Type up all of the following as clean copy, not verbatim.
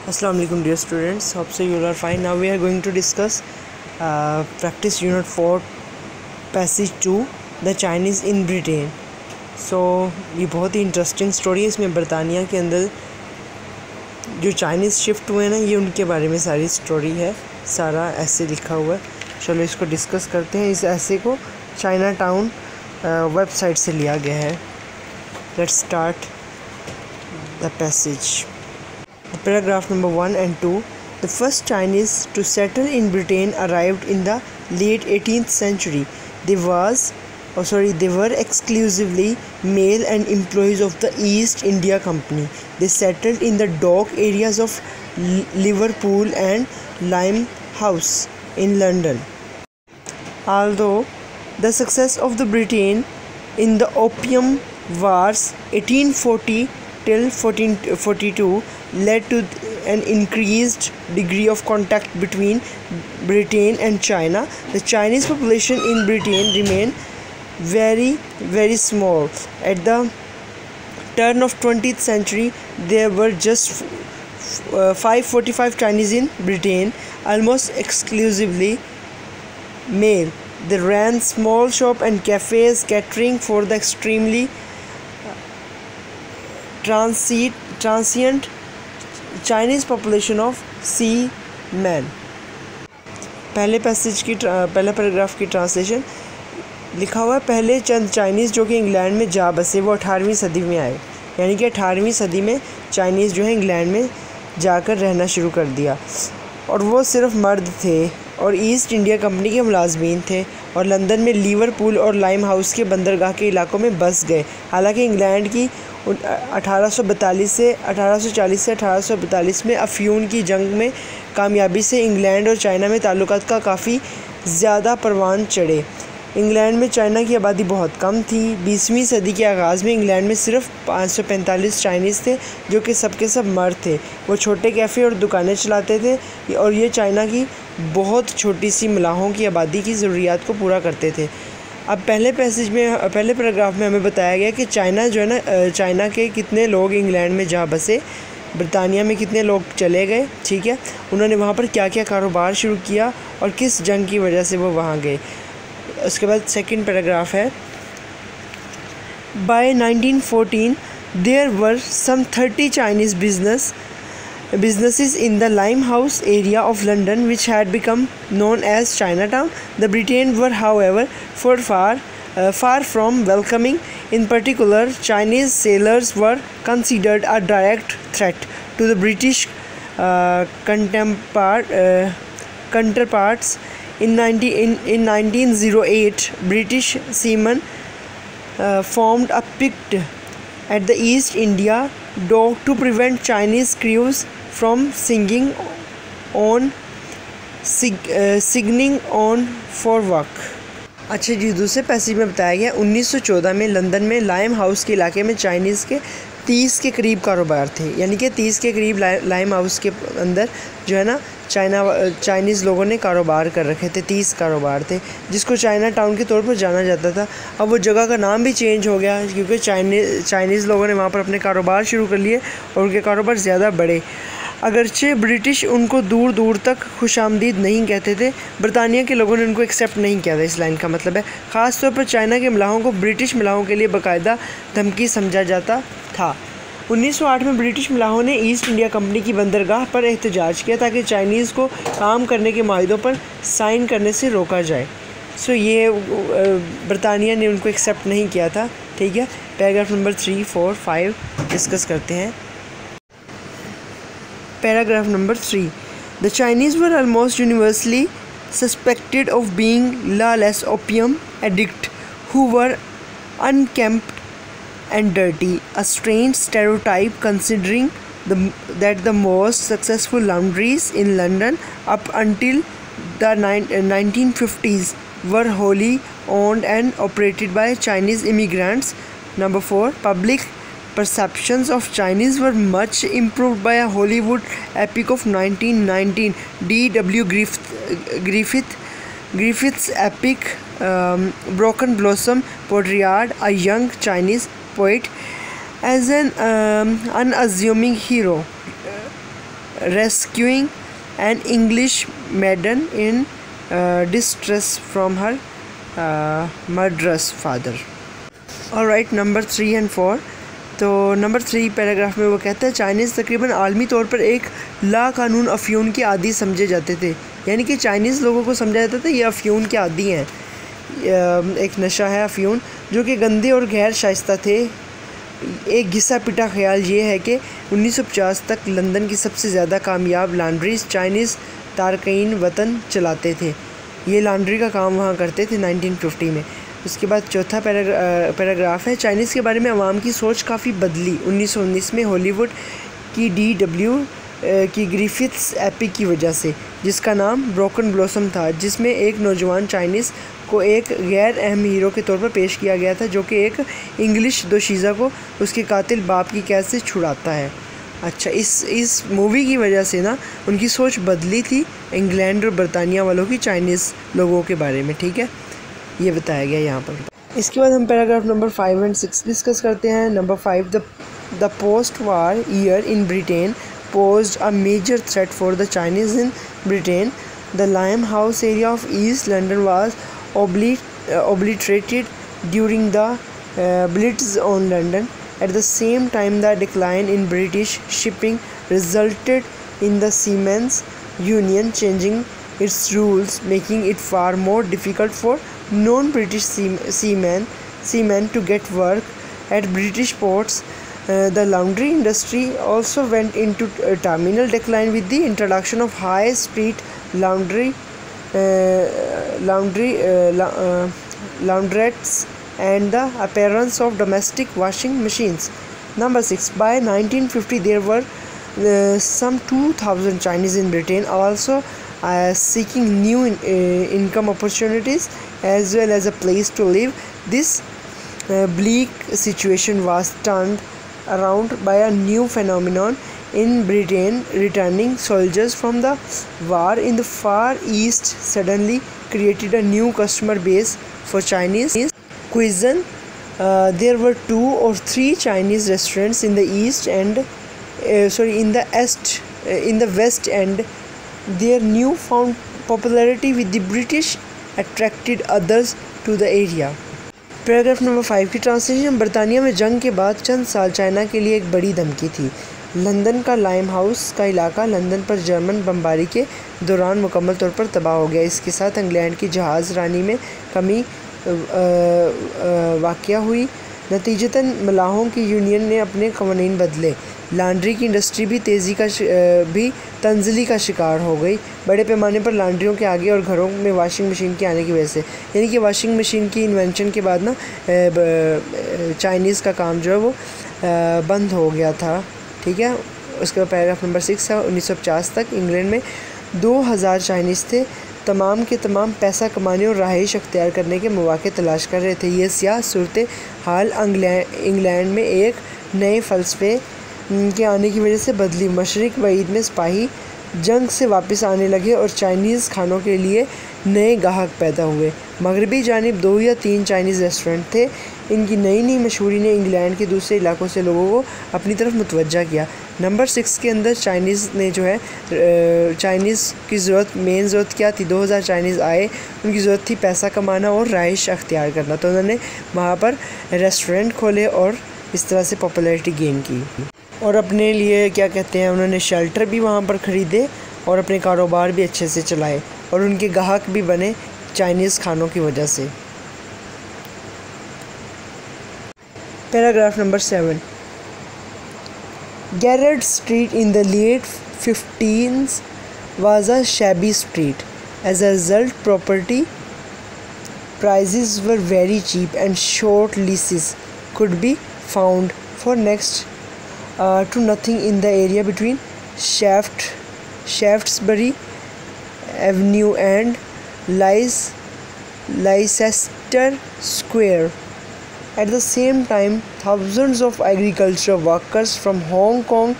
Assalamu alaikum dear students, hope so you are fine. Now we are going to discuss practice unit 4 passage 2 the Chinese in Britain. So ये बहुत ही interesting story है। इसमें बरतानिया के अंदर जो Chinese shift हुए ना, ये उनके बारे में सारी स्टोरी है, सारा ऐसे लिखा हुआ है। चलो इसको डिस्कस करते हैं। इस ऐसे को चाइना टाउन वेबसाइट से लिया गया है। Let's start the passage. Paragraph number 1 and 2. The first Chinese to settle in Britain arrived in the late 18th century. They were exclusively male and employees of the East India Company. They settled in the dock areas of Liverpool and Limehouse in London. Although the success of the Britain in the Opium Wars 1840 till 1442 led to an increased degree of contact between Britain and China. The Chinese population in Britain remained very, very small. At the turn of 20th century, there were just 545 Chinese in Britain, almost exclusively male. They ran small shops and cafes, catering for the extremely transient Chinese population of seamen. पहले paragraph की translation लिखा हुआ है। पहले चंद Chinese जो कि England में जा बसे वो 18वीं सदी में आए, यानी कि 18वीं सदी में चाइनीज़ जो है इंग्लैंड में जाकर रहना शुरू कर दिया, और वो सिर्फ मर्द थे और ईस्ट इंडिया कंपनी के मुलाजमीन थे, और लंदन में लिवरपूल और लाइम हाउस के बंदरगाह के इलाकों में बस गए। हालांकि इंग्लैंड की 1840 से 1842 में अफ्यून की जंग में कामयाबी से इंग्लैंड और चाइना में ताल्लुकात का काफ़ी ज़्यादा परवान चढ़े। इंग्लैंड में चाइना की आबादी बहुत कम थी। 20वीं सदी के आगाज़ में इंग्लैंड में सिर्फ 545 चाइनीज़ थे, जो कि सब के सब मर्द थे। वो छोटे कैफ़े और दुकानें चलाते थे, और ये चाइना की बहुत छोटी सी मलाहों की आबादी की ज़रूरियात को पूरा करते थे। अब पहले पैराग्राफ में हमें बताया गया कि चाइना जो है ना, चाइना के कितने लोग इंग्लैंड में जा बसे, बरतानिया में कितने लोग चले गए, ठीक है, उन्होंने वहाँ पर क्या क्या कारोबार शुरू किया और किस जंग की वजह से वो वहाँ गए। उसके बाद सेकंड पैराग्राफ है. By 1914 there were some 30 Chinese businesses in the Limehouse area of London, which had become known as Chinatown. The Britain were, however, far from welcoming. In particular, Chinese sailors were considered a direct threat to the British counterparts. In 1908, British seamen formed a picket at the East India dock to prevent Chinese crews from signing on for work. अच्छा जी, दूसरे passage में बताया गया 1914 में London में lime house के इलाके में चाइनीज़ के 30 के करीब कारोबार थे, यानी कि 30 के करीब लाइम हाउस के अंदर जो है ना चाइनीज़ लोगों ने कारोबार कर रखे थे। 30 कारोबार थे, जिसको चाइना टाउन के तौर पर जाना जाता था। अब वो जगह का नाम भी चेंज हो गया, क्योंकि चाइनीज़ लोगों ने वहाँ पर अपने कारोबार शुरू कर लिए और उनके कारोबार ज़्यादा बढ़े। अगरचे ब्रिटिश उनको दूर दूर तक खुशामदीद नहीं कहते थे, बरतानिया के लोगों ने उनको एक्सेप्ट नहीं किया था। इस लाइन का मतलब है ख़ास तौर पर चाइना के मलाहों को ब्रिटिश मलाहों के लिए बाकायदा धमकी समझा जाता था। 1908 में ब्रिटिश मलाहों ने ईस्ट इंडिया कंपनी की बंदरगाह पर एहतजाज किया ताकि चाइनीज़ को काम करने के माहिदों पर साइन करने से रोका जाए। सो ये बरतानिया ने उनको एक्सेप्ट नहीं किया था, ठीक है। पैराग्राफ नंबर 3, 4, 5 डिस्कस करते हैं। Paragraph number 3. The Chinese were almost universally suspected of being lawless opium addicts who were unkempt and dirty, a strange stereotype considering that the most successful laundries in London up until the 1950s were wholly owned and operated by Chinese immigrants. Number 4. Public perceptions of Chinese were much improved by a Hollywood epic of 1919, D.W. Griffith's epic Broken Blossom portrayed a young Chinese poet as an unassuming hero rescuing an English maiden in distress from her murderous father. Alright, number 3 and 4. तो number 3 paragraph में वो कहता है Chinese तकरीबन आलमी तौर पर एक लाकानून अफ्यून के आदी समझे जाते थे। यानी कि चाइनीज़ लोगों को समझा जाता था ये अफ्यून के आदी हैं, एक नशा है अफ्यून, जो कि गंदे और गैर शाइस्ता थे। एक घिसा पिटा ख्याल ये है कि 1950 तक लंदन की सबसे ज़्यादा कामयाब लॉन्ड्रीज चाइनीज़ तारकीन वतन चलाते थे। ये लॉन्ड्री का काम वहाँ करते थे 1950 में। उसके बाद चौथा पैराग्राफ है चाइनीज़ के बारे में अवाम की सोच काफ़ी बदली 1919 में हॉलीवुड की DW की ग्रिफिथ्स एपिक की वजह से, जिसका नाम ब्रोकन ब्लॉसम था, जिसमें एक नौजवान चाइनीज़ को एक गैर अहम हीरो के तौर पर पेश किया गया था, जो कि एक इंग्लिश दोशीज़ा को उसके कातिल बाप की कैद से छुड़ाता है। अच्छा, इस मूवी की वजह से ना उनकी सोच बदली थी इंग्लैंड और बरतानिया वालों की चाइनीज़ लोगों के बारे में। ठीक है, ये बताया गया यहाँ पर। इसके बाद हम पैराग्राफ नंबर 5 and 6 डिस्कस करते हैं। Number 5, the post war year in Britain posed a major threat for the Chinese in Britain. The Limehouse area of East London was obliterated during the Blitz on London. At the same time, the decline in British shipping resulted in the Seamen's Union changing its rules, making it far more difficult for non-British seamen to get work at British ports. The laundry industry also went into terminal decline with the introduction of high-speed laundrettes and the appearance of domestic washing machines. Number 6. By 1950, there were some 2,000 Chinese in Britain, also seeking new income opportunities as well as a place to live. This bleak situation was turned around by a new phenomenon in Britain. Returning soldiers from the war in the Far East suddenly created a new customer base for Chinese cuisine. There were 2 or 3 Chinese restaurants in the in the West End. Their newfound popularity with the British attracted others to the area. Paragraph number 5 की translation. बरतानिया में जंग के बाद चंद साल China के लिए एक बड़ी धमकी थी। लंदन का लाइम हाउस का इलाका लंदन पर जर्मन बमबारी के दौरान मुकम्मल तौर पर तबाह हो गया। इसके साथ इंग्लैंड की जहाज़ रानी में कमी वाक़या हुई। नतीजतन मलाहों की यूनियन ने अपने क़वानीन बदले। लॉन्ड्री की इंडस्ट्री भी तंजली का शिकार हो गई, बड़े पैमाने पर लॉन्ड्रियों के आगे और घरों में वॉशिंग मशीन के आने की वजह से। यानी कि वॉशिंग मशीन की इन्वेंशन के बाद ना चाइनीज़ का काम जो है वो बंद हो गया था। ठीक है, उसके बाद पैराग्राफ नंबर 6 है। 1950 तक इंग्लैंड में 2000 चाइनीज़ थे, तमाम के तमाम पैसा कमाने और रहाइश अख्तियार करने के मौके तलाश कर रहे थे। ये सियाह सूरत हाल इंग्लैंड में एक नए फ़लसफ़े के आने की वजह से बदली। मशरिक़ वईद में सिपाही जंग से वापस आने लगे और चाइनीज़ खानों के लिए नए गाहक पैदा हुए। मगरबी जानिब 2 या 3 चाइनीज़ रेस्टोरेंट थे। इनकी नई मशहूरी ने इंग्लैंड के दूसरे इलाकों से लोगों को अपनी तरफ मुतवज्जा किया। नंबर 6 के अंदर चाइनीज़ ने जो है चाइनीज़ की मेन ज़रूरत क्या थी? 2000 चाइनीज़ आए, उनकी ज़रूरत थी पैसा कमाना और रहाइश अख्तियार करना, तो उन्होंने वहाँ पर रेस्टोरेंट खोले और इस तरह से पॉपुलैरिटी गेन की। और अपने लिए क्या कहते हैं, उन्होंने शेल्टर भी वहाँ पर ख़रीदे और अपने कारोबार भी अच्छे से चलाए और उनके गाहक भी बने चाइनीज़ खानों की वजह से। Paragraph number 7। Gerrard Street in the late 15s was a shabby street. As a result, property prices were very cheap and short leases could be found for next to nothing in the area between Shaftesbury Avenue and Leicester Square. At the same time, thousands of agricultural workers from Hong Kong,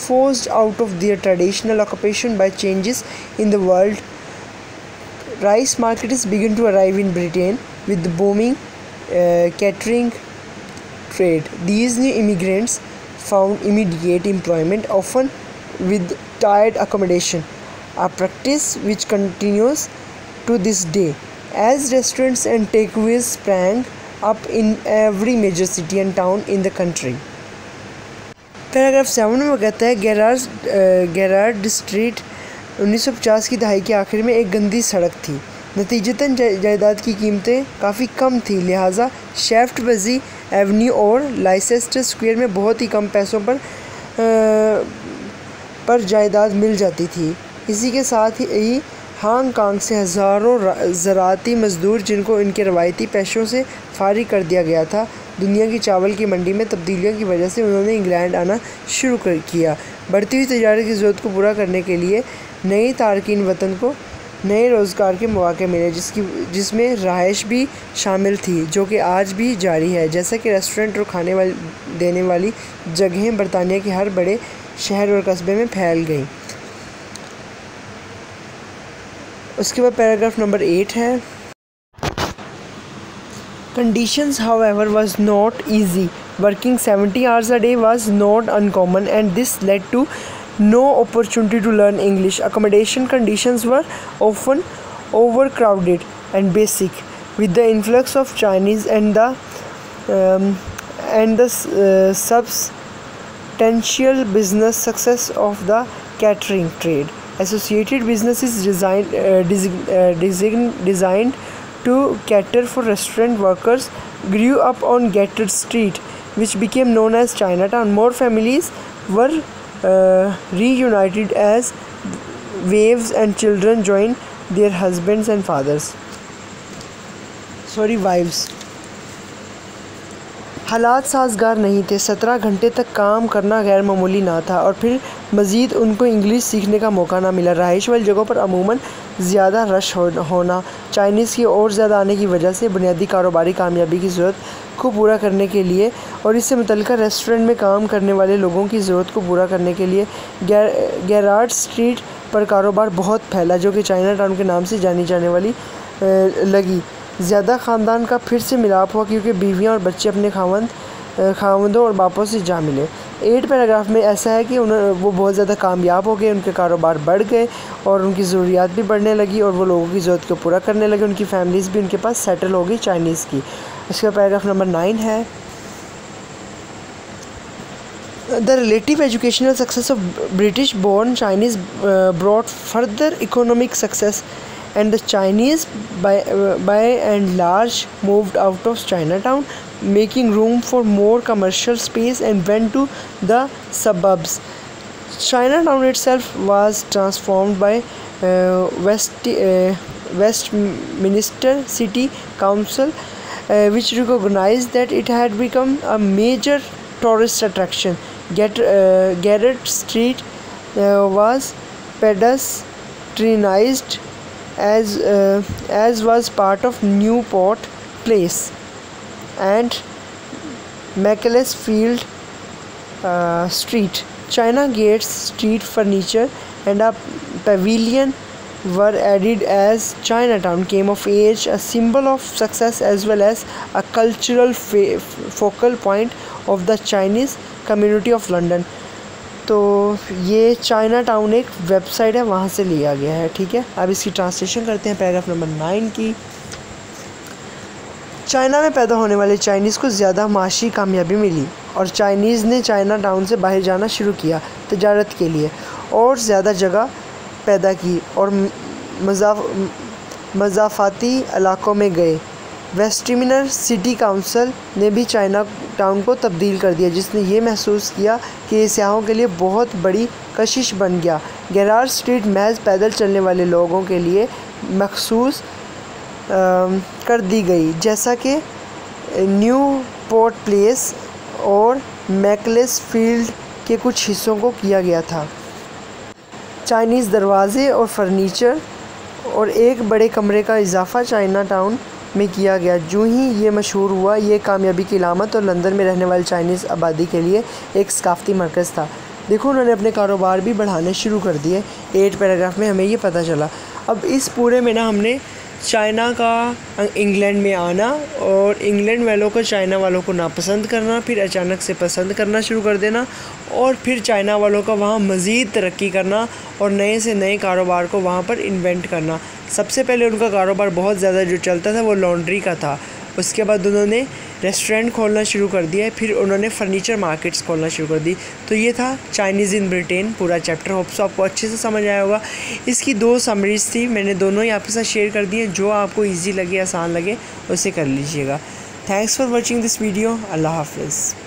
forced out of their traditional occupation by changes in the world, rice markets began to arrive in Britain with the booming catering trade. These new immigrants found immediate employment, often with tired accommodation, a practice which continues to this day, as restaurants and takeaways sprang up in every major city and town in the country. Paragraph 7 में वो कहता है Gerard street 1950 की दहाई के आखिर में एक गंदी सड़क थी। नतीजतन जायदाद की कीमतें काफ़ी कम थी, लिहाजा शैफ्टबजी एवेन्यू और लाइसेस्टर स्क्वायर में बहुत ही कम पैसों पर जायदाद मिल जाती थी। इसी के साथ ही हांगकांग से हज़ारों ज़राती मज़दूर, जिनको इनके रवायती पेशों से फारिग कर दिया गया था, दुनिया की चावल की मंडी में तब्दीलियों की वजह से उन्होंने इंग्लैंड आना शुरू किया। बढ़ती हुई तजारत की ज़रूरत को पूरा करने के लिए नए तारकीन वतन को नए रोज़गार के मौके मिले, जिसमें रहाइश भी शामिल थी, जो कि आज भी जारी है, जैसा कि रेस्टोरेंट और देने वाली जगहें बरतानिया के हर बड़े शहर और कस्बे में फैल गईं। उसके बाद पैराग्राफ नंबर 8 है। Conditions, however, was not easy. Working 70 hours a day was not uncommon, and this led to no opportunity to learn English. Accommodation conditions were often overcrowded and basic. With the influx of Chinese and the substantial business success of the catering trade, associated businesses designed to cater for restaurant workers grew up on Gated Street, which became known as Chinatown. More families were reunited as wives and children joined their husbands and wives. हालात साजगार नहीं थे। 17 घंटे तक काम करना गैर मामूली ना था, और फिर मज़ीद उनको इंग्लिश सीखने का मौका ना मिला। रहाइश वाली जगहों पर अमूमन ज़्यादा रश होना, चाइनीज़ की और ज़्यादा आने की वजह से बुनियादी कारोबारी कामयाबी की ज़रूरत को पूरा करने के लिए और इससे मुतल्लिक़ रेस्टोरेंट में काम करने वाले लोगों की ज़रूरत को पूरा करने के लिए गेरार्ड स्ट्रीट पर कारोबार बहुत फैला, जो कि चाइना टाउन के नाम से जानी जाने वाली लगी। ज़्यादा ख़ानदान का फिर से मिलाप हुआ, क्योंकि बीवियां और बच्चे अपने खावंदों और बापों से जा मिले। 8 पैराग्राफ में ऐसा है कि वो बहुत ज़्यादा कामयाब हो गए, उनके कारोबार बढ़ गए और उनकी ज़रूरियात भी बढ़ने लगी, और वो लोगों की ज़रूरत को पूरा करने लगे। उनकी फैमिलीज़ भी उनके पास सेटल हो गई चाइनीज़ की। इसका पैराग्राफ नंबर 9 है। The relative educational success of British-born Chinese brought further economic success, and the Chinese by and large moved out of Chinatown, making room for more commercial space and went to the suburbs. Chinatown itself was transformed by Westminster City Council, which recognized that it had become a major tourist attraction. Garrett Street was pedestrianized as was part of Newport Place and Macclesfield Street. China Gates Street furniture and a pavilion were added as Chinatown came of age, a symbol of success as well as a cultural focal point of the Chinese community of London. तो ये China town एक website है, वहाँ से लिया गया है। ठीक है, अब इसकी ट्रांसलेशन करते हैं पैराग्राफ नंबर 9 की। चाइना में पैदा होने वाले चाइनीज़ को ज़्यादा माशी कामयाबी मिली और चाइनीज़ ने चाइना टाउन से बाहर जाना शुरू किया तजारत के लिए और ज़्यादा जगह पैदा की और मज़ाफ़ाती इलाक़ों में गए। वेस्टमिनर सिटी काउंसिल ने भी चाइना टाउन को तब्दील कर दिया, जिसने ये महसूस किया कि ये सियाहों के लिए बहुत बड़ी कशिश बन गया। गेरार्ड स्ट्रीट महज पैदल चलने वाले लोगों के लिए मखसूस कर दी गई, जैसा कि न्यू पोर्ट प्लेस और मैकलेसफील्ड के कुछ हिस्सों को किया गया था। चाइनीज़ दरवाज़े और फर्नीचर और एक बड़े कमरे का इजाफा चाइना टाउन में किया गया। जो ही ये मशहूर हुआ, ये कामयाबी की अलामत और लंदन में रहने वाली चाइनीज़ आबादी के लिए एक सकाफ़ती मरकज़ था। देखो, उन्होंने अपने कारोबार भी बढ़ाने शुरू कर दिए। 8 पैराग्राफ में हमें ये पता चला। अब इस पूरे में ना हमने चाइना का इंग्लैंड में आना और इंग्लैंड वालों को चाइना वालों को नापसंद करना, फिर अचानक से पसंद करना शुरू कर देना और फिर चाइना वालों का वहाँ मज़ीद तरक्की करना और नए से नए कारोबार को वहाँ पर इन्वेंट करना। सबसे पहले उनका कारोबार बहुत ज़्यादा जो चलता था वो लॉन्ड्री का था। उसके बाद उन्होंने रेस्टोरेंट खोलना शुरू कर दिया, फिर उन्होंने फर्नीचर मार्केट्स खोलना शुरू कर दी। तो ये था चाइनीज़ इन ब्रिटेन पूरा चैप्टर। होप्स आपको अच्छे से समझ आया होगा। इसकी 2 समरीज थी, मैंने दोनों ही आपके साथ शेयर कर दी हैं। जो आपको ईजी लगे, आसान लगे, उसे कर लीजिएगा। Thanks for watching this video. अल्लाह हाफिज़।